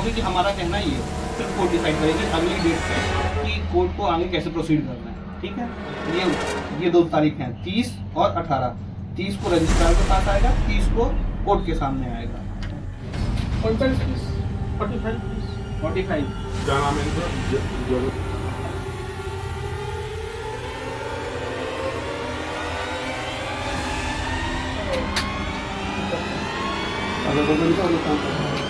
होगी कि हमारा कहना ही है, फिर कोर्ट डिसाइड करेगी अगली डेट पे कि कोर्ट को आगे कैसे प्रोसीड करना है। ठीक है, ये 2 तारीख हैं, 30 और 18। 30 को रजिस्ट्रार के पास आएगा, 30 को कोर्ट के सामने आएगा। 45 45 क्या नाम है इनका? अगर वो मिलता है तो काम करता है।